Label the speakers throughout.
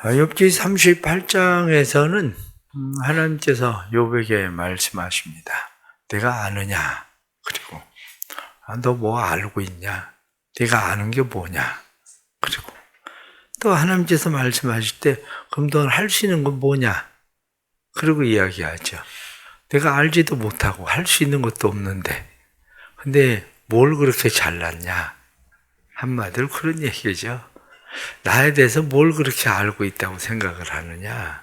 Speaker 1: 욥기 38장에서는 하나님께서 욥에게 말씀하십니다. 내가 아느냐? 그리고 너 뭐 알고 있냐? 네가 아는 게 뭐냐? 그리고 또 하나님께서 말씀하실 때 그럼 너 할 수 있는 건 뭐냐? 그리고 이야기하죠. 내가 알지도 못하고 할 수 있는 것도 없는데 근데 뭘 그렇게 잘났냐? 한마디로 그런 얘기죠. 나에 대해서 뭘 그렇게 알고 있다고 생각을 하느냐?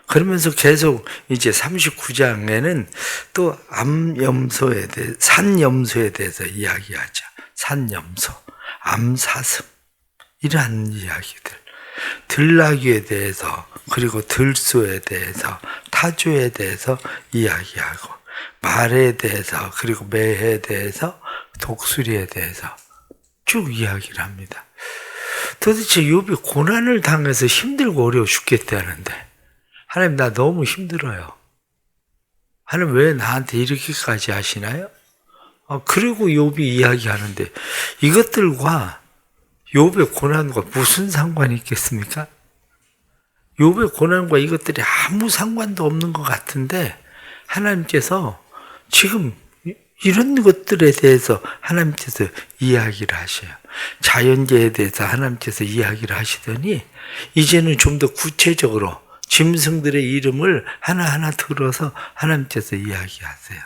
Speaker 1: 그러면서 계속 이제 39장에는 또 암염소에 대해, 산염소에 대해서 이야기하죠. 산염소, 암사슴, 이러한 이야기들. 들나귀에 대해서, 그리고 들소에 대해서, 타조에 대해서 이야기하고, 말에 대해서, 그리고 매에 대해서, 독수리에 대해서 쭉 이야기를 합니다. 도대체 욥이 고난을 당해서 힘들고 어려워 죽겠다는데 하나님 나 너무 힘들어요. 하나님 왜 나한테 이렇게까지 하시나요? 그리고 욥이 이야기하는데 이것들과 욥의 고난과 무슨 상관이 있겠습니까? 욥의 고난과 이것들이 아무 상관도 없는 것 같은데 하나님께서 지금 이런 것들에 대해서 하나님께서 이야기를 하셔요. 자연계에 대해서 하나님께서 이야기를 하시더니 이제는 좀 더 구체적으로 짐승들의 이름을 하나하나 들어서 하나님께서 이야기하세요.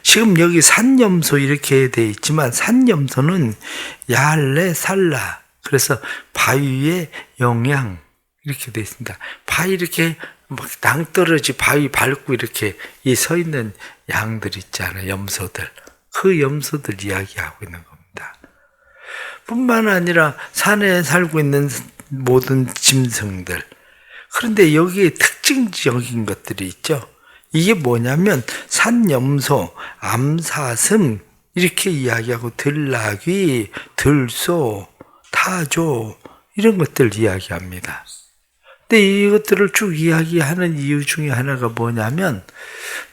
Speaker 1: 지금 여기 산염소 이렇게 되어 있지만 산염소는 야할레 살라, 그래서 바위의 영양 이렇게 되어 있습니다. 바위 이렇게 막 낭떠러지 바위 밟고 이렇게 서 있는 양들 있잖아요. 염소들. 그 염소들 이야기하고 있는 겁니다. 뿐만 아니라 산에 살고 있는 모든 짐승들. 그런데 여기에 특징적인 것들이 있죠. 이게 뭐냐면 산염소, 암사슴 이렇게 이야기하고 들나귀, 들소, 타조 이런 것들 이야기합니다. 근데 이것들을 쭉 이야기하는 이유 중에 하나가 뭐냐면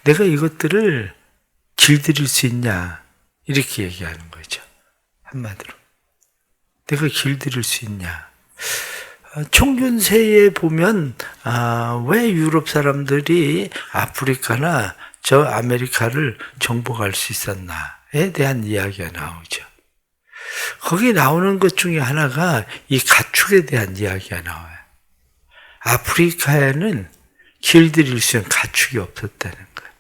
Speaker 1: 내가 이것들을 길들일 수 있냐 이렇게 얘기하는 거죠. 한마디로 내가 길들일 수 있냐. 총균세에 보면 왜 유럽 사람들이 아프리카나 저 아메리카를 정복할 수 있었나에 대한 이야기가 나오죠. 거기 나오는 것 중에 하나가 이 가축에 대한 이야기가 나와요. 아프리카에는 길들일 수 있는 가축이 없었다는 거예요.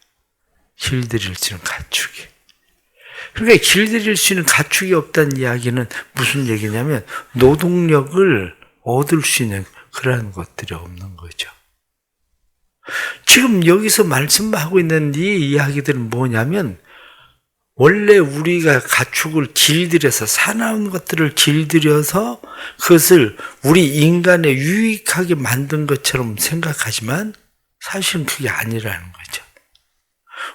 Speaker 1: 길들일 수 있는 가축이. 그러니까 길들일 수 있는 가축이 없다는 이야기는 무슨 얘기냐면 노동력을 얻을 수 있는 그런 것들이 없는 거죠. 지금 여기서 말씀하고 있는 이 이야기들은 뭐냐면 원래 우리가 가축을 길들여서 사나운 것들을 길들여서 그것을 우리 인간에 유익하게 만든 것처럼 생각하지만 사실은 그게 아니라는 거죠.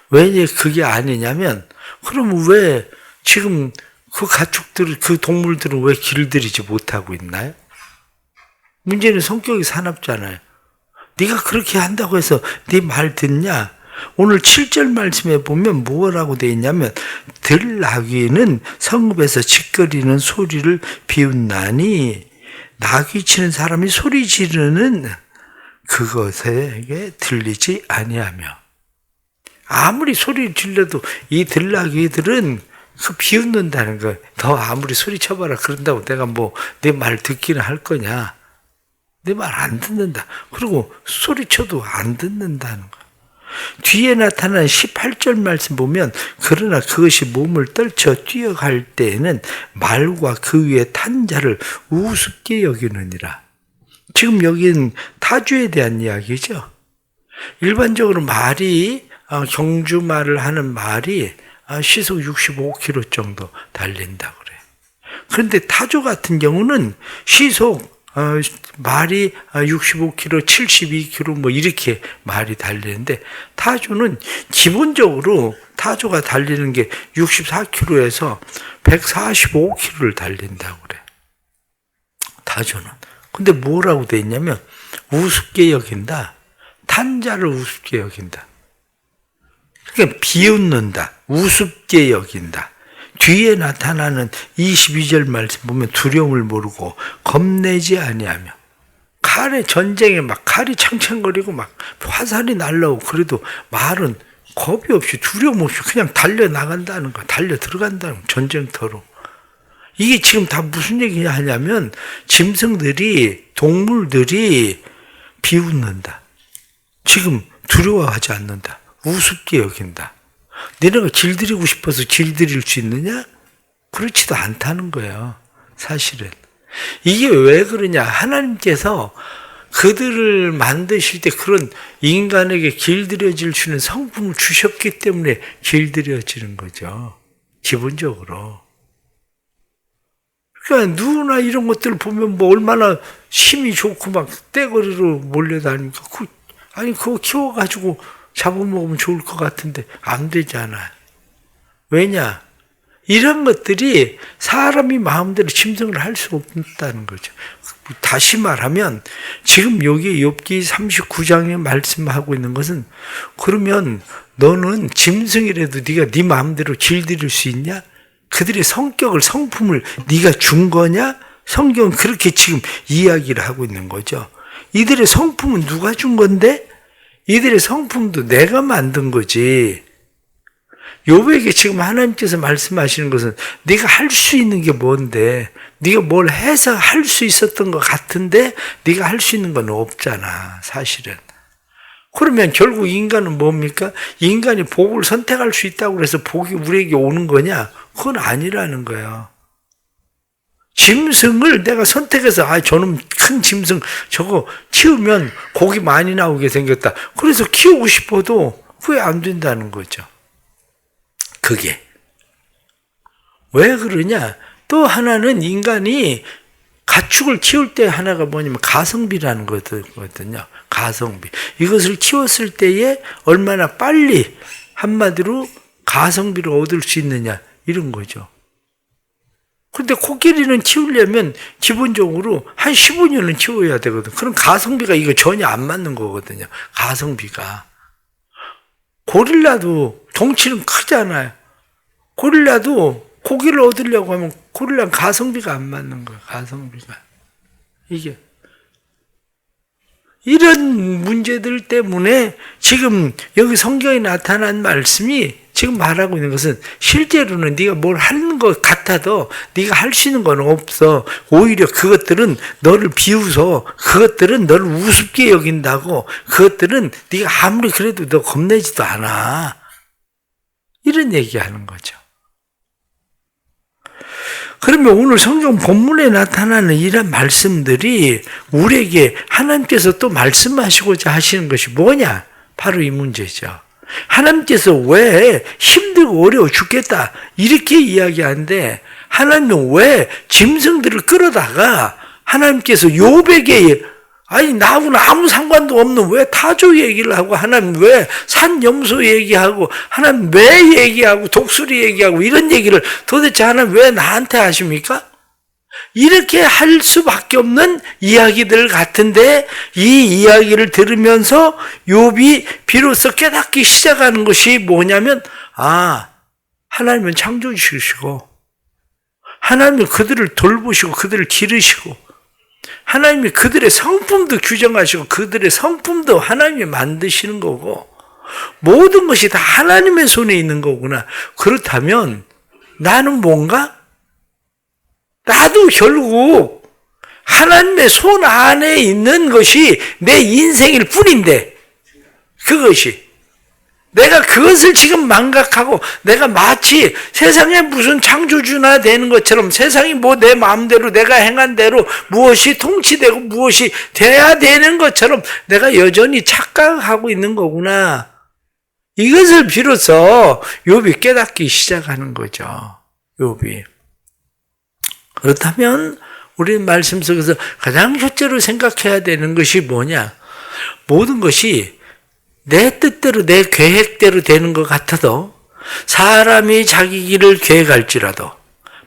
Speaker 1: 왜 그게 아니냐면 그럼 왜 지금 그 가축들, 그 동물들은 왜 길들이지 못하고 있나요? 문제는 성격이 사납잖아요. 네가 그렇게 한다고 해서 네 말 듣냐? 오늘 7절 말씀에 보면 뭐라고 되어 있냐면 들나귀는 성읍에서 짖거리는 소리를 비웃나니 나귀 치는 사람이 소리 지르는 그것에게 들리지 아니하며 아무리 소리 질러도 이 들나귀들은 그 비웃는다는 거예요. 더 아무리 소리 쳐봐라 그런다고 내가 뭐 내 말 듣기는 할 거냐. 내 말 안 듣는다. 그리고 소리쳐도 안 듣는다는 거예요. 뒤에 나타난 18절 말씀 보면 그러나 그것이 몸을 떨쳐 뛰어갈 때에는 말과 그 위에 탄 자를 우습게 여기느니라. 지금 여기는 타조에 대한 이야기죠. 일반적으로 말이 경주말을 하는 말이 시속 65km 정도 달린다고 그래요. 그런데 타조 같은 경우는 시속 말이 65km, 72km 뭐 이렇게 말이 달리는데 타조는 기본적으로 타조가 달리는 게 64km에서 145km를 달린다고 그래. 타조는. 근데 뭐라고 돼 있냐면 우습게 여긴다. 탄자를 우습게 여긴다. 그러니까 비웃는다. 우습게 여긴다. 뒤에 나타나는 22절 말씀 보면 두려움을 모르고 겁내지 아니하며 전쟁에 막 칼이 창창거리고 막 화살이 날라오고 그래도 말은 겁이 없이 두려움 없이 그냥 달려나간다는 거야. 달려 들어간다는 거야. 전쟁터로. 이게 지금 다 무슨 얘기냐 하냐면 짐승들이, 동물들이 비웃는다. 지금 두려워하지 않는다. 우습게 여긴다. 너네가 길들이고 싶어서 길들일 수 있느냐? 그렇지도 않다는 거예요. 사실은. 이게 왜 그러냐? 하나님께서 그들을 만드실 때 그런 인간에게 길들여질 수 있는 성품을 주셨기 때문에 길들여지는 거죠. 기본적으로. 그러니까 누구나 이런 것들을 보면 뭐 얼마나 힘이 좋고 막 떼거리로 몰려다니까. 그거 키워가지고 잡아먹으면 좋을 것 같은데 안 되잖아요. 왜냐? 이런 것들이 사람이 마음대로 짐승을 할 수 없다는 거죠. 다시 말하면 지금 여기 욥기 39장에 말씀하고 있는 것은 그러면 너는 짐승이라도 네가 네 마음대로 길들일 수 있냐? 그들의 성격을, 성품을 네가 준 거냐? 성경은 그렇게 지금 이야기를 하고 있는 거죠. 이들의 성품은 누가 준 건데? 이들의 성품도 내가 만든 거지. 욥에게 지금 하나님께서 말씀하시는 것은 네가 할 수 있는 게 뭔데? 네가 뭘 해서 할 수 있었던 것 같은데 네가 할 수 있는 건 없잖아, 사실은. 그러면 결국 인간은 뭡니까? 인간이 복을 선택할 수 있다고 해서 복이 우리에게 오는 거냐? 그건 아니라는 거예요. 짐승을 내가 선택해서 저놈 큰 짐승 저거 키우면 고기 많이 나오게 생겼다. 그래서 키우고 싶어도 그게 안 된다는 거죠. 그게. 왜 그러냐? 또 하나는 인간이 가축을 키울 때 하나가 뭐냐면 가성비라는 거거든요. 가성비. 이것을 키웠을 때에 얼마나 빨리 한마디로 가성비를 얻을 수 있느냐 이런 거죠. 근데 코끼리는 키우려면 기본적으로 한 15년은 키워야 되거든. 그럼 가성비가 이거 전혀 안 맞는 거거든요. 가성비가. 고릴라도 덩치는 크잖아요. 고릴라도 고기를 얻으려고 하면 고릴라는 가성비가 안 맞는 거예요. 가성비가. 이게. 이런 문제들 때문에 지금 여기 성경에 나타난 말씀이 지금 말하고 있는 것은 실제로는 네가 뭘 하는 것 같아도 네가 할 수 있는 건 없어. 오히려 그것들은 너를 비웃어. 그것들은 너를 우습게 여긴다고. 그것들은 네가 아무리 그래도 너 겁내지도 않아. 이런 얘기하는 거죠. 그러면 오늘 성경 본문에 나타나는 이런 말씀들이 우리에게 하나님께서 또 말씀하시고자 하시는 것이 뭐냐? 바로 이 문제죠. 하나님께서 왜 힘들고 어려워 죽겠다 이렇게 이야기하는데 하나님은 왜 짐승들을 끌어다가 하나님께서 욥에게 나하고는 아무 상관도 없는 왜 타조 얘기를 하고 하나님 왜 산염소 얘기하고 하나님 왜 얘기하고 독수리 얘기하고 이런 얘기를 도대체 하나님 왜 나한테 하십니까? 이렇게 할 수밖에 없는 이야기들 같은데 이 이야기를 들으면서 욥이 비로소 깨닫기 시작하는 것이 뭐냐면 하나님은 창조주시고 하나님은 그들을 돌보시고 그들을 기르시고 하나님이 그들의 성품도 규정하시고 그들의 성품도 하나님이 만드시는 거고 모든 것이 다 하나님의 손에 있는 거구나. 그렇다면 나는 뭔가? 나도 결국 하나님의 손 안에 있는 것이 내 인생일 뿐인데 그것이 내가 그것을 지금 망각하고 내가 마치 세상에 무슨 창조주나 되는 것처럼 세상이 뭐 내 마음대로 내가 행한 대로 무엇이 통치되고 무엇이 돼야 되는 것처럼 내가 여전히 착각하고 있는 거구나. 이것을 비로소 욥이 깨닫기 시작하는 거죠. 욥이. 그렇다면 우리 말씀 속에서 가장 첫째로 생각해야 되는 것이 뭐냐? 모든 것이 내 뜻대로 내 계획대로 되는 것 같아도 사람이 자기 길을 계획할지라도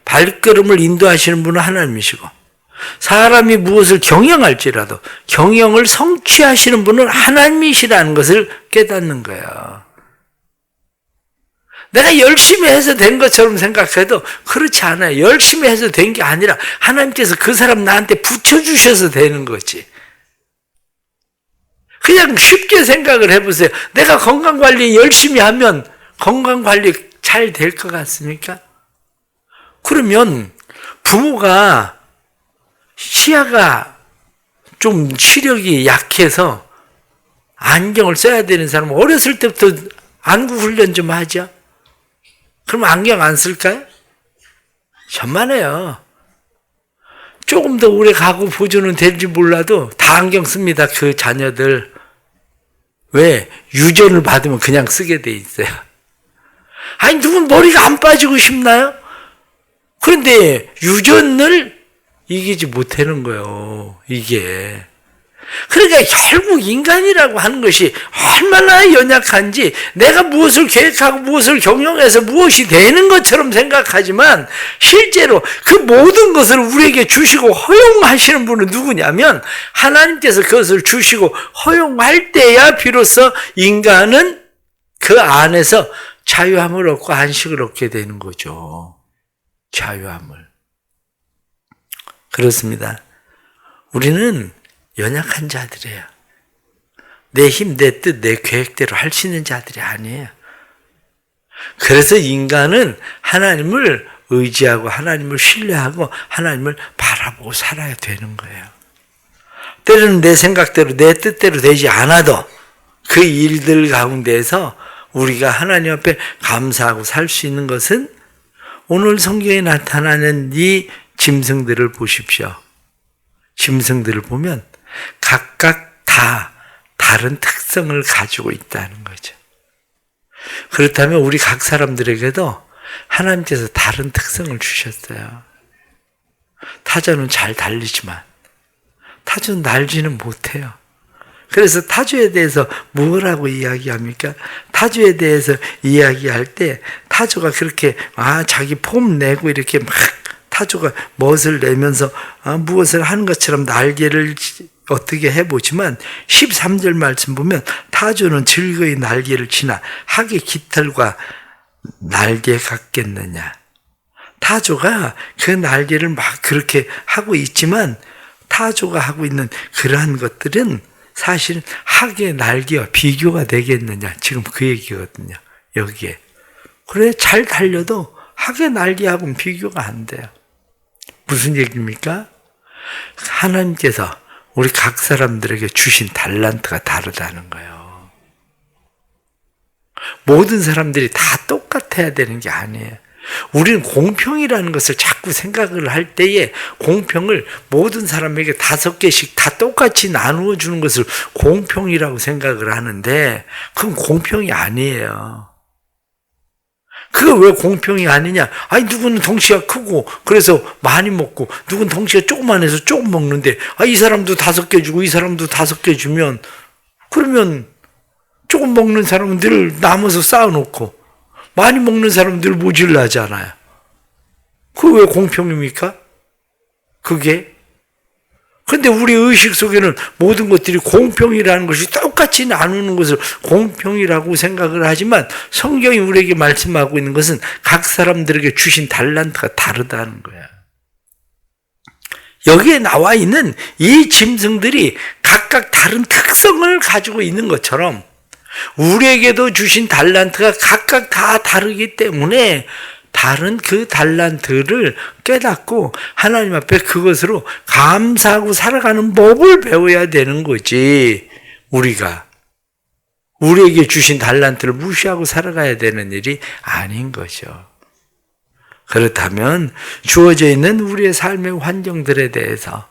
Speaker 1: 발걸음을 인도하시는 분은 하나님이시고 사람이 무엇을 경영할지라도 경영을 성취하시는 분은 하나님이시라는 것을 깨닫는 거야. 내가 열심히 해서 된 것처럼 생각해도 그렇지 않아요. 열심히 해서 된 게 아니라 하나님께서 그 사람 나한테 붙여주셔서 되는 거지. 그냥 쉽게 생각을 해보세요. 내가 건강관리 열심히 하면 건강관리 잘 될 것 같습니까? 그러면 부모가 시야가 좀 시력이 약해서 안경을 써야 되는 사람은 어렸을 때부터 안구 훈련 좀 하죠. 그럼 안경 안 쓸까요? 천만에요. 조금 더 오래 가고 보존은 될지 몰라도 다 안경 씁니다. 그 자녀들. 왜? 유전을 받으면 그냥 쓰게 돼 있어요. 아니 누군 머리가 안 빠지고 싶나요? 그런데 유전을 이기지 못하는 거예요. 이게. 그러니까 결국 인간이라고 하는 것이 얼마나 연약한지 내가 무엇을 계획하고 무엇을 경영해서 무엇이 되는 것처럼 생각하지만 실제로 그 모든 것을 우리에게 주시고 허용하시는 분은 누구냐면 하나님께서 그것을 주시고 허용할 때야 비로소 인간은 그 안에서 자유함을 얻고 안식을 얻게 되는 거죠. 자유함을. 그렇습니다. 우리는 연약한 자들이에요. 내 힘, 내 뜻, 내 계획대로 할 수 있는 자들이 아니에요. 그래서 인간은 하나님을 의지하고 하나님을 신뢰하고 하나님을 바라보고 살아야 되는 거예요. 때로는 내 생각대로 내 뜻대로 되지 않아도 그 일들 가운데에서 우리가 하나님 앞에 감사하고 살 수 있는 것은 오늘 성경에 나타나는 이 짐승들을 보십시오. 짐승들을 보면 각각 다 다른 특성을 가지고 있다는 거죠. 그렇다면 우리 각 사람들에게도 하나님께서 다른 특성을 주셨어요. 타조는 잘 달리지만 타조는 날지는 못해요. 그래서 타조에 대해서 뭐라고 이야기합니까? 타조에 대해서 이야기할 때 타조가 그렇게 자기 폼 내고 이렇게 막 타조가 멋을 내면서 무엇을 하는 것처럼 날개를 어떻게 해보지만 13절 말씀 보면 타조는 즐거이 날개를 치나 학의 깃털과 날개 같겠느냐. 타조가 그 날개를 막 그렇게 하고 있지만 타조가 하고 있는 그러한 것들은 사실은 학의 날개와 비교가 되겠느냐. 지금 그 얘기거든요. 여기에. 그래 잘 달려도 학의 날개하고는 비교가 안 돼요. 무슨 얘기입니까? 하나님께서 우리 각 사람들에게 주신 달란트가 다르다는 거예요. 모든 사람들이 다 똑같아야 되는 게 아니에요. 우리는 공평이라는 것을 자꾸 생각을 할 때에 공평을 모든 사람에게 5개씩 다 똑같이 나누어 주는 것을 공평이라고 생각을 하는데 그건 공평이 아니에요. 그거 왜 공평이 아니냐? 아니 누구는 덩치가 크고 그래서 많이 먹고 누구는 덩치가 조그만해서 조금 먹는데 이 사람도 5개 주고 이 사람도 5개 주면 그러면 조금 먹는 사람은 늘 남아서 쌓아놓고 많이 먹는 사람은 늘 모질라잖아요. 그게 왜 공평입니까? 그게? 근데 우리 의식 속에는 모든 것들이 공평이라는 것이 똑같이 나누는 것을 공평이라고 생각을 하지만 성경이 우리에게 말씀하고 있는 것은 각 사람들에게 주신 달란트가 다르다는 거야. 여기에 나와 있는 이 짐승들이 각각 다른 특성을 가지고 있는 것처럼 우리에게도 주신 달란트가 각각 다 다르기 때문에 다른 그 달란트를 깨닫고 하나님 앞에 그것으로 감사하고 살아가는 법을 배워야 되는 거지. 우리가 우리에게 주신 달란트를 무시하고 살아가야 되는 일이 아닌 거죠. 그렇다면 주어져 있는 우리의 삶의 환경들에 대해서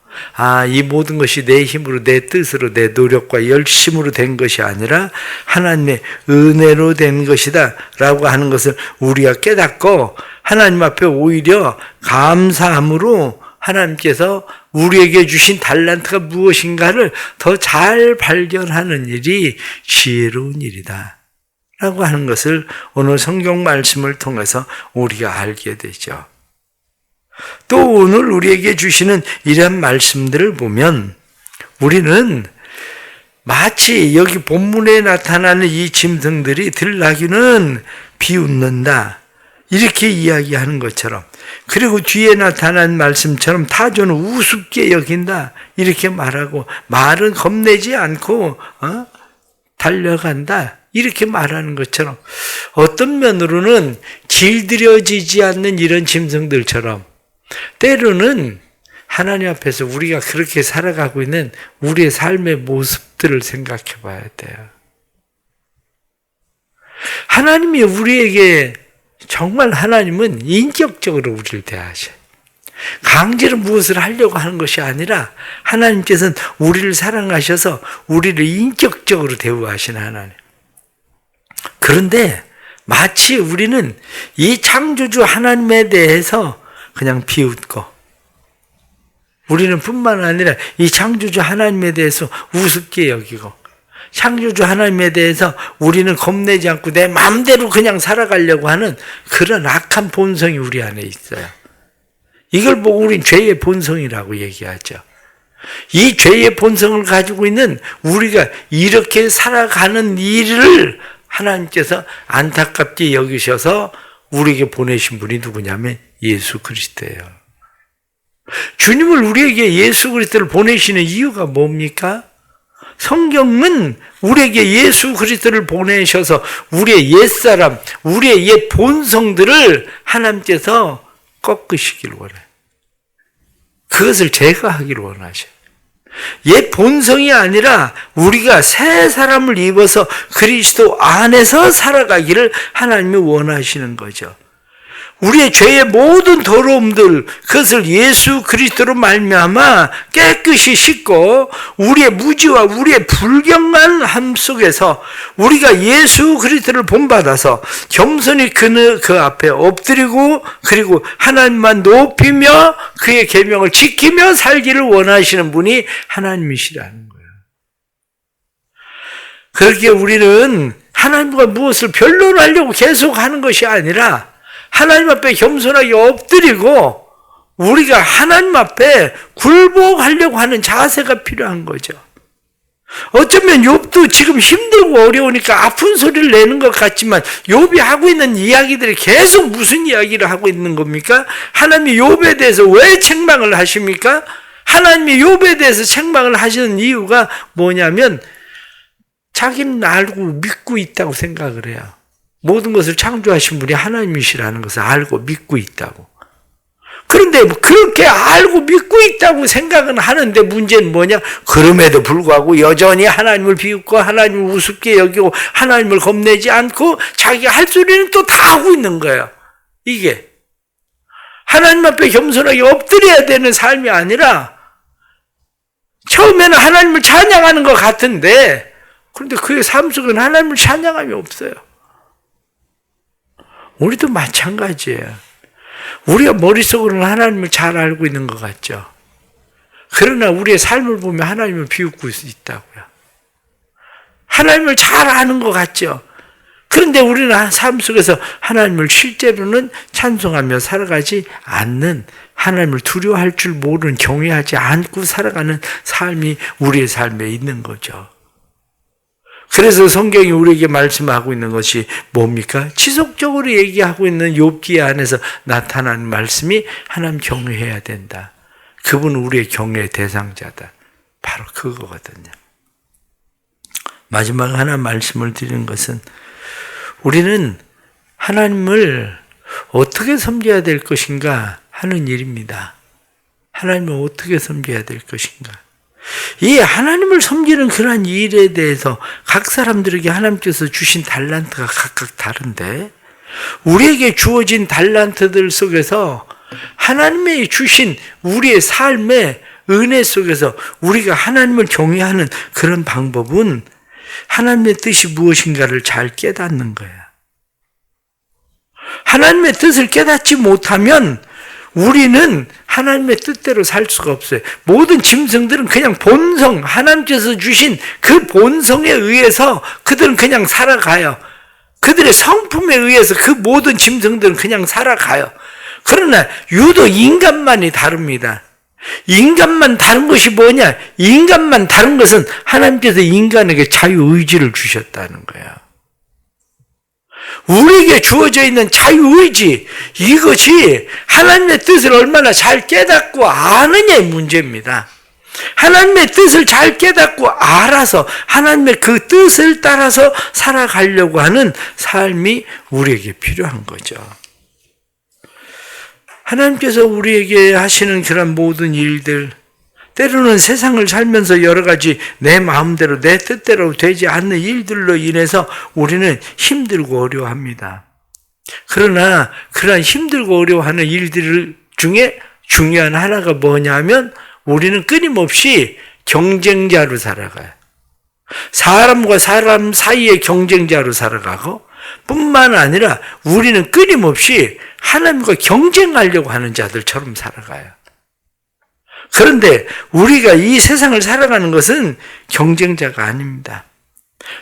Speaker 1: 이 모든 것이 내 힘으로 내 뜻으로 내 노력과 열심으로 된 것이 아니라 하나님의 은혜로 된 것이다 라고 하는 것을 우리가 깨닫고 하나님 앞에 오히려 감사함으로 하나님께서 우리에게 주신 달란트가 무엇인가를 더 잘 발견하는 일이 지혜로운 일이다 라고 하는 것을 오늘 성경 말씀을 통해서 우리가 알게 되죠. 또 오늘 우리에게 주시는 이런 말씀들을 보면 우리는 마치 여기 본문에 나타나는 이 짐승들이 들나귀는 비웃는다 이렇게 이야기하는 것처럼 그리고 뒤에 나타난 말씀처럼 타조는 우습게 여긴다 이렇게 말하고, 말은 겁내지 않고 달려간다 이렇게 말하는 것처럼, 어떤 면으로는 길들여지지 않는 이런 짐승들처럼 때로는 하나님 앞에서 우리가 그렇게 살아가고 있는 우리의 삶의 모습들을 생각해 봐야 돼요. 하나님이 우리에게, 정말 하나님은 인격적으로 우리를 대하셔요. 강제로 무엇을 하려고 하는 것이 아니라 하나님께서는 우리를 사랑하셔서 우리를 인격적으로 대우하시는 하나님. 그런데 마치 우리는 이 창조주 하나님에 대해서 그냥 비웃고, 우리는 뿐만 아니라 이 창조주 하나님에 대해서 우습게 여기고, 창조주 하나님에 대해서 우리는 겁내지 않고 내 마음대로 그냥 살아가려고 하는 그런 악한 본성이 우리 안에 있어요. 이걸 보고 우린 죄의 본성이라고 얘기하죠. 이 죄의 본성을 가지고 있는 우리가 이렇게 살아가는 일을 하나님께서 안타깝게 여기셔서 우리에게 보내신 분이 누구냐면 예수 그리스도예요. 주님을 우리에게, 예수 그리스도를 보내시는 이유가 뭡니까? 성경은 우리에게 예수 그리스도를 보내셔서 우리의 옛사람, 우리의 옛 본성들을 하나님께서 꺾으시길 원해요. 그것을 제거하기를 원하셔요. 옛 본성이 아니라 우리가 새 사람을 입어서 그리스도 안에서 살아가기를 하나님이 원하시는 거죠. 우리의 죄의 모든 더러움들, 그것을 예수 그리스도로 말미암아 깨끗이 씻고 우리의 무지와 우리의 불경한 함 속에서 우리가 예수 그리스도를 본받아서 겸손히 그 앞에 엎드리고, 그리고 하나님만 높이며 그의 계명을 지키며 살기를 원하시는 분이 하나님이시라는 거예요. 그렇게 우리는 하나님과 무엇을 변론하려고 계속 하는 것이 아니라 하나님 앞에 겸손하게 엎드리고 우리가 하나님 앞에 굴복하려고 하는 자세가 필요한 거죠. 어쩌면 욥도 지금 힘들고 어려우니까 아픈 소리를 내는 것 같지만 욥이 하고 있는 이야기들이 계속 무슨 이야기를 하고 있는 겁니까? 하나님이 욥에 대해서 왜 책망을 하십니까? 하나님이 욥에 대해서 책망을 하시는 이유가 뭐냐면 자기는 알고 믿고 있다고 생각을 해요. 모든 것을 창조하신 분이 하나님이시라는 것을 알고 믿고 있다고. 그런데 그렇게 알고 믿고 있다고 생각은 하는데 문제는 뭐냐? 그럼에도 불구하고 여전히 하나님을 비웃고 하나님을 우습게 여기고 하나님을 겁내지 않고 자기가 할 소리는 또 다 하고 있는 거예요. 이게 하나님 앞에 겸손하게 엎드려야 되는 삶이 아니라 처음에는 하나님을 찬양하는 것 같은데, 그런데 그의 삶 속에는 하나님을 찬양함이 없어요. 우리도 마찬가지예요. 우리가 머릿속으로는 하나님을 잘 알고 있는 것 같죠. 그러나 우리의 삶을 보면 하나님을 비웃고 있다고요. 하나님을 잘 아는 것 같죠. 그런데 우리는 삶 속에서 하나님을 실제로는 찬송하며 살아가지 않는, 하나님을 두려워할 줄 모르는, 경외하지 않고 살아가는 삶이 우리의 삶에 있는 거죠. 그래서 성경이 우리에게 말씀하고 있는 것이 뭡니까? 지속적으로 얘기하고 있는 욥기 안에서 나타나는 말씀이 하나님 경외해야 된다. 그분은 우리의 경외의 대상자다. 바로 그거거든요. 마지막 하나 말씀을 드리는 것은 우리는 하나님을 어떻게 섬겨야 될 것인가 하는 일입니다. 하나님을 어떻게 섬겨야 될 것인가. 이 하나님을 섬기는 그러한 일에 대해서 각 사람들에게 하나님께서 주신 달란트가 각각 다른데, 우리에게 주어진 달란트들 속에서 하나님이 주신 우리의 삶의 은혜 속에서 우리가 하나님을 경외하는 그런 방법은 하나님의 뜻이 무엇인가를 잘 깨닫는 거야. 하나님의 뜻을 깨닫지 못하면 우리는 하나님의 뜻대로 살 수가 없어요. 모든 짐승들은 그냥 본성, 하나님께서 주신 그 본성에 의해서 그들은 그냥 살아가요. 그들의 성품에 의해서 그 모든 짐승들은 그냥 살아가요. 그러나 유독 인간만이 다릅니다. 인간만 다른 것이 뭐냐? 인간만 다른 것은 하나님께서 인간에게 자유의지를 주셨다는 거예요. 우리에게 주어져 있는 자유의지, 이것이 하나님의 뜻을 얼마나 잘 깨닫고 아느냐의 문제입니다. 하나님의 뜻을 잘 깨닫고 알아서 하나님의 그 뜻을 따라서 살아가려고 하는 삶이 우리에게 필요한 거죠. 하나님께서 우리에게 하시는 그런 모든 일들, 때로는 세상을 살면서 여러 가지 내 마음대로 내 뜻대로 되지 않는 일들로 인해서 우리는 힘들고 어려워합니다. 그러나 그러한 힘들고 어려워하는 일들 중에 중요한 하나가 뭐냐면 우리는 끊임없이 경쟁자로 살아가요. 사람과 사람 사이의 경쟁자로 살아가고 뿐만 아니라 우리는 끊임없이 하나님과 경쟁하려고 하는 자들처럼 살아가요. 그런데 우리가 이 세상을 살아가는 것은 경쟁자가 아닙니다.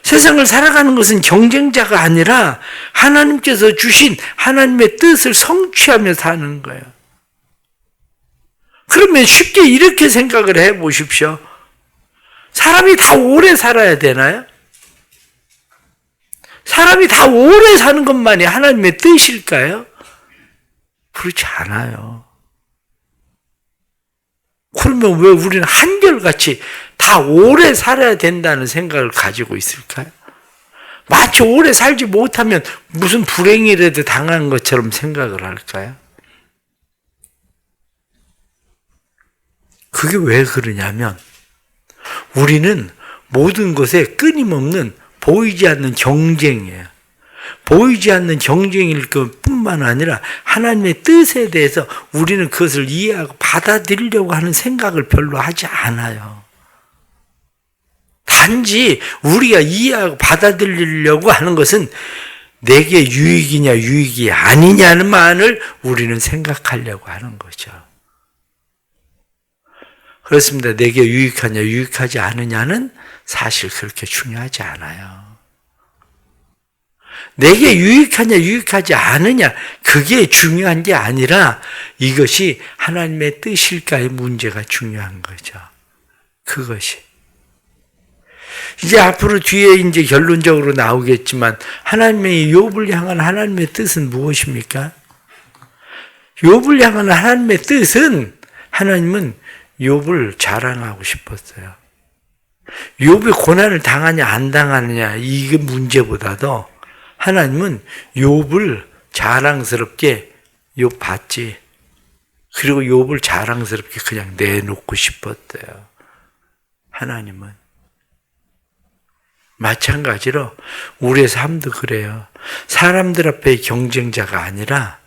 Speaker 1: 세상을 살아가는 것은 경쟁자가 아니라 하나님께서 주신 하나님의 뜻을 성취하며 사는 거예요. 그러면 쉽게 이렇게 생각을 해 보십시오. 사람이 다 오래 살아야 되나요? 사람이 다 오래 사는 것만이 하나님의 뜻일까요? 그렇지 않아요. 그러면 왜 우리는 한결같이 다 오래 살아야 된다는 생각을 가지고 있을까요? 마치 오래 살지 못하면 무슨 불행이라도 당한 것처럼 생각을 할까요? 그게 왜 그러냐면 우리는 모든 것에 끊임없는 보이지 않는 경쟁이에요. 보이지 않는 경쟁일 뿐만 아니라 하나님의 뜻에 대해서 우리는 그것을 이해하고 받아들이려고 하는 생각을 별로 하지 않아요. 단지 우리가 이해하고 받아들이려고 하는 것은 내게 유익이냐 유익이 아니냐만을 우리는 생각하려고 하는 거죠. 그렇습니다. 내게 유익하냐 유익하지 않느냐는 사실 그렇게 중요하지 않아요. 내게 유익하냐 유익하지 않으냐 그게 중요한 게 아니라 이것이 하나님의 뜻일까의 문제가 중요한 거죠. 그것이. 이제 앞으로 뒤에 이제 결론적으로 나오겠지만 하나님의 욥을 향한 하나님의 뜻은 무엇입니까? 욥을 향한 하나님의 뜻은 하나님은 욥을 자랑하고 싶었어요. 욥이 고난을 당하냐 안 당하느냐 이게 문제보다도 하나님은 욥을 자랑스럽게 욥 봤지. 그리고 욥을 자랑스럽게 그냥 내놓고 싶었대요. 하나님은. 마찬가지로 우리의 삶도 그래요. 사람들 앞에 경쟁자가 아니라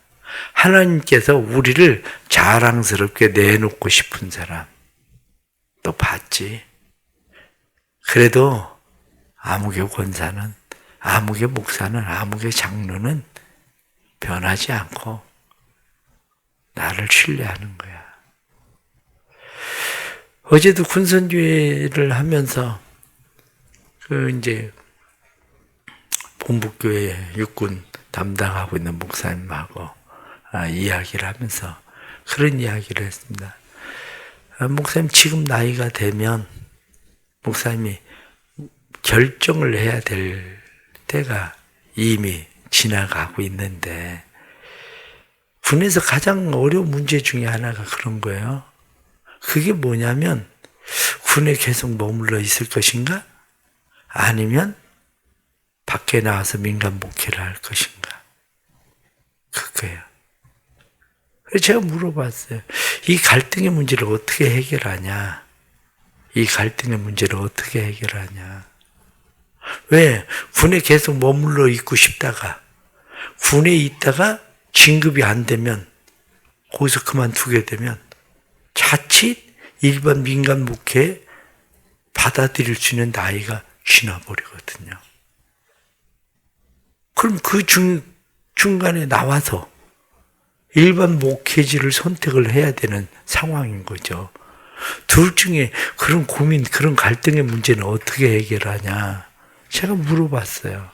Speaker 1: 하나님께서 우리를 자랑스럽게 내놓고 싶은 사람. 또 봤지. 그래도 아무개 권사는 아무개 목사는 아무개 장로는 변하지 않고 나를 신뢰하는 거야. 어제도 군선교회를 하면서 이제 본부교회 육군 담당하고 있는 목사님하고 이야기를 하면서 그런 이야기를 했습니다. 목사님 지금 나이가 되면 목사님이 결정을 해야 될 때가 이미 지나가고 있는데 군에서 가장 어려운 문제 중에 하나가 그런 거예요. 그게 뭐냐면 군에 계속 머물러 있을 것인가? 아니면 밖에 나와서 민간 목회를 할 것인가? 그거예요. 그래서 제가 물어봤어요. 이 갈등의 문제를 어떻게 해결하냐? 이 갈등의 문제를 어떻게 해결하냐? 왜? 군에 계속 머물러 있고 싶다가 군에 있다가 진급이 안 되면 거기서 그만두게 되면 자칫 일반 민간 목회에 받아들일 수 있는 나이가 지나버리거든요. 그럼 그 중간에 나와서 일반 목회지를 선택을 해야 되는 상황인 거죠. 둘 중에 그런 고민, 그런 갈등의 문제는 어떻게 해결하냐? 제가 물어봤어요.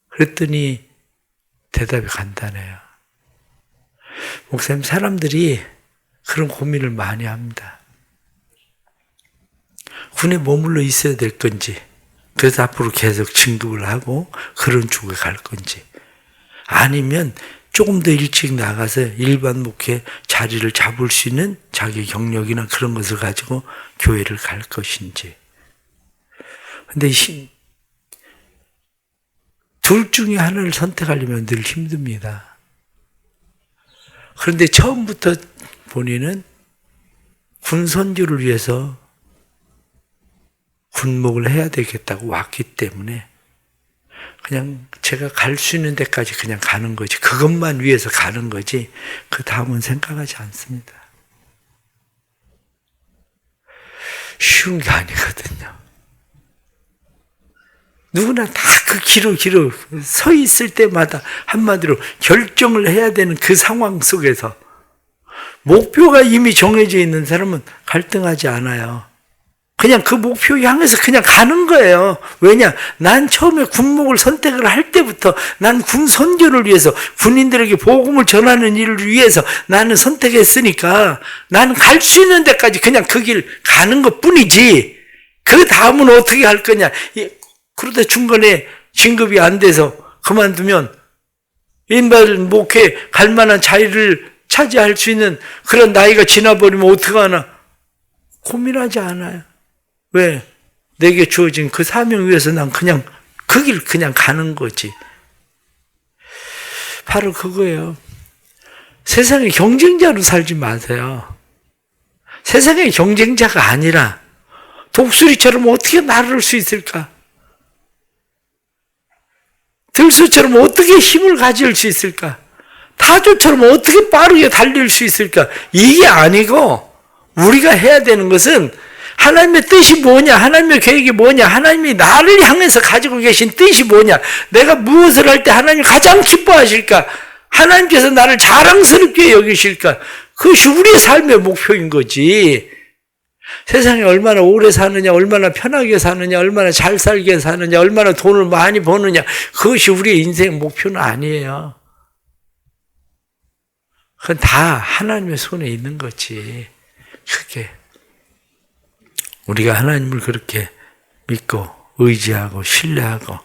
Speaker 1: 그랬더니 대답이 간단해요. 목사님, 사람들이 그런 고민을 많이 합니다. 군에 머물러 있어야 될 건지, 그 그래서 앞으로 계속 진급을 하고 그런 쪽에 갈 건지, 아니면 조금 더 일찍 나가서 일반 목회 자리를 잡을 수 있는 자기 경력이나 그런 것을 가지고 교회를 갈 것인지. 근데 둘 중에 하나를 선택하려면 늘 힘듭니다. 그런데 처음부터 본인은 군선교를 위해서 군목을 해야 되겠다고 왔기 때문에 그냥 제가 갈 수 있는 데까지 그냥 가는 거지, 그것만 위해서 가는 거지 그 다음은 생각하지 않습니다. 쉬운 게 아니거든요. 누구나 다 그 길을 서 있을 때마다 한마디로 결정을 해야 되는 그 상황 속에서 목표가 이미 정해져 있는 사람은 갈등하지 않아요. 그냥 그 목표 향해서 그냥 가는 거예요. 왜냐? 난 처음에 군목을 선택을 할 때부터 난 군 선교를 위해서, 군인들에게 복음을 전하는 일을 위해서 나는 선택했으니까 나는 갈 수 있는 데까지 그냥 그 길 가는 것 뿐이지, 그 다음은 어떻게 할 거냐. 그러다 중간에 진급이 안 돼서 그만두면 인발 목회 갈 만한 자리를 차지할 수 있는 그런 나이가 지나버리면 어떡하나 고민하지 않아요. 왜? 내게 주어진 그 사명 위해서 난 그냥 그 길 그냥 가는 거지. 바로 그거예요. 세상의 경쟁자로 살지 마세요. 세상의 경쟁자가 아니라 독수리처럼 어떻게 나를 수 있을까? 들소처럼 어떻게 힘을 가질 수 있을까? 타조처럼 어떻게 빠르게 달릴 수 있을까? 이게 아니고 우리가 해야 되는 것은 하나님의 뜻이 뭐냐, 하나님의 계획이 뭐냐, 하나님이 나를 향해서 가지고 계신 뜻이 뭐냐, 내가 무엇을 할 때 하나님이 가장 기뻐하실까, 하나님께서 나를 자랑스럽게 여기실까, 그것이 우리의 삶의 목표인 거지. 세상에 얼마나 오래 사느냐, 얼마나 편하게 사느냐, 얼마나 잘 살게 사느냐, 얼마나 돈을 많이 버느냐, 그것이 우리의 인생 목표는 아니에요. 그건 다 하나님의 손에 있는 거지. 그게 우리가 하나님을 그렇게 믿고 의지하고 신뢰하고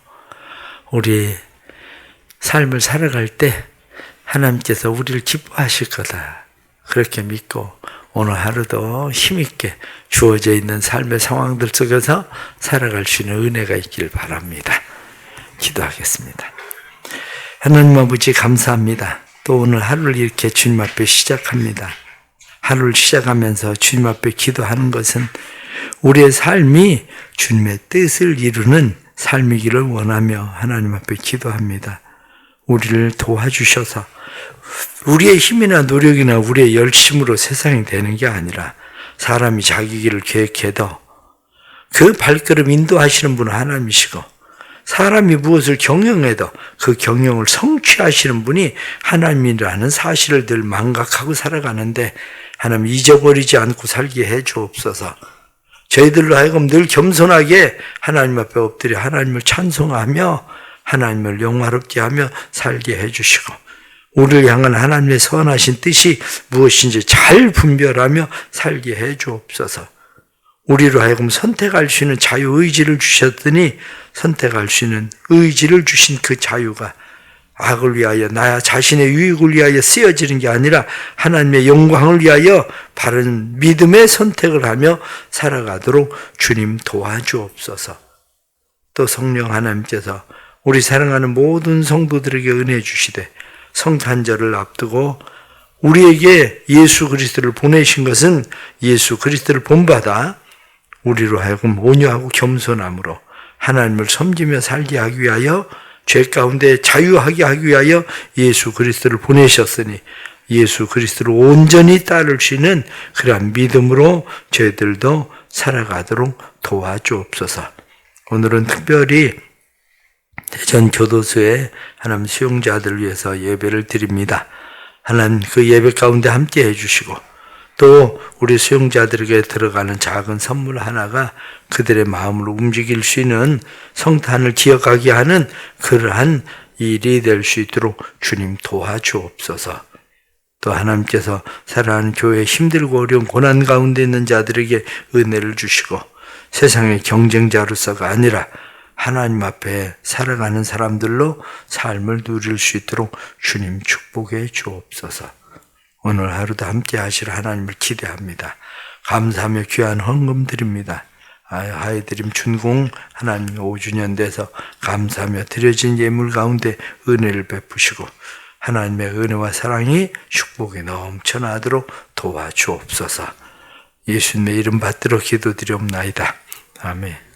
Speaker 1: 우리 삶을 살아갈 때 하나님께서 우리를 기뻐하실 거다, 그렇게 믿고 오늘 하루도 힘있게 주어져 있는 삶의 상황들 속에서 살아갈 수 있는 은혜가 있길 바랍니다. 기도하겠습니다. 하나님 아버지 감사합니다. 또 오늘 하루를 이렇게 주님 앞에 시작합니다. 하루를 시작하면서 주님 앞에 기도하는 것은 우리의 삶이 주님의 뜻을 이루는 삶이기를 원하며 하나님 앞에 기도합니다. 우리를 도와주셔서 우리의 힘이나 노력이나 우리의 열심으로 세상이 되는 게 아니라 사람이 자기 길을 계획해도 그 발걸음 인도하시는 분은 하나님이시고, 사람이 무엇을 경영해도 그 경영을 성취하시는 분이 하나님이라는 사실을 늘 망각하고 살아가는데 하나님 잊어버리지 않고 살게 해 주옵소서. 저희들로 하여금 늘 겸손하게 하나님 앞에 엎드려 하나님을 찬송하며 하나님을 영화롭게 하며 살게 해 주시고, 우리를 향한 하나님의 선하신 뜻이 무엇인지 잘 분별하며 살게 해 주옵소서. 우리로 하여금 선택할 수 있는 자유의지를 주셨더니 선택할 수 있는 의지를 주신 그 자유가 악을 위하여 나 자신의 유익을 위하여 쓰여지는 게 아니라 하나님의 영광을 위하여 바른 믿음의 선택을 하며 살아가도록 주님 도와주옵소서. 또 성령 하나님께서 우리 사랑하는 모든 성도들에게 은혜 주시되, 성탄절을 앞두고 우리에게 예수 그리스도를 보내신 것은 예수 그리스도를 본받아 우리로 하여금 온유하고 겸손함으로 하나님을 섬기며 살게 하기 위하여, 죄 가운데 자유하게 하기 위하여 예수 그리스도를 보내셨으니 예수 그리스도를 온전히 따를 수 있는 그러한 믿음으로 저희들도 살아가도록 도와주옵소서. 오늘은 특별히 대전 교도소의 하나님 수용자들을 위해서 예배를 드립니다. 하나님 그 예배 가운데 함께 해주시고, 또 우리 수용자들에게 들어가는 작은 선물 하나가 그들의 마음을 움직일 수 있는 성탄을 기억하게 하는 그러한 일이 될 수 있도록 주님 도와주옵소서. 또 하나님께서 사랑하는 교회에 힘들고 어려운 고난 가운데 있는 자들에게 은혜를 주시고, 세상의 경쟁자로서가 아니라 하나님 앞에 살아가는 사람들로 삶을 누릴 수 있도록 주님 축복해 주옵소서. 오늘 하루도 함께 하실 하나님을 기대합니다. 감사하며 귀한 헌금 드립니다. 하이드림 준공 하나님 5주년 돼서 감사하며 드려진 예물 가운데 은혜를 베푸시고 하나님의 은혜와 사랑이 축복이 넘쳐나도록 도와주옵소서. 예수님의 이름 받들어 기도드리옵나이다. 아멘.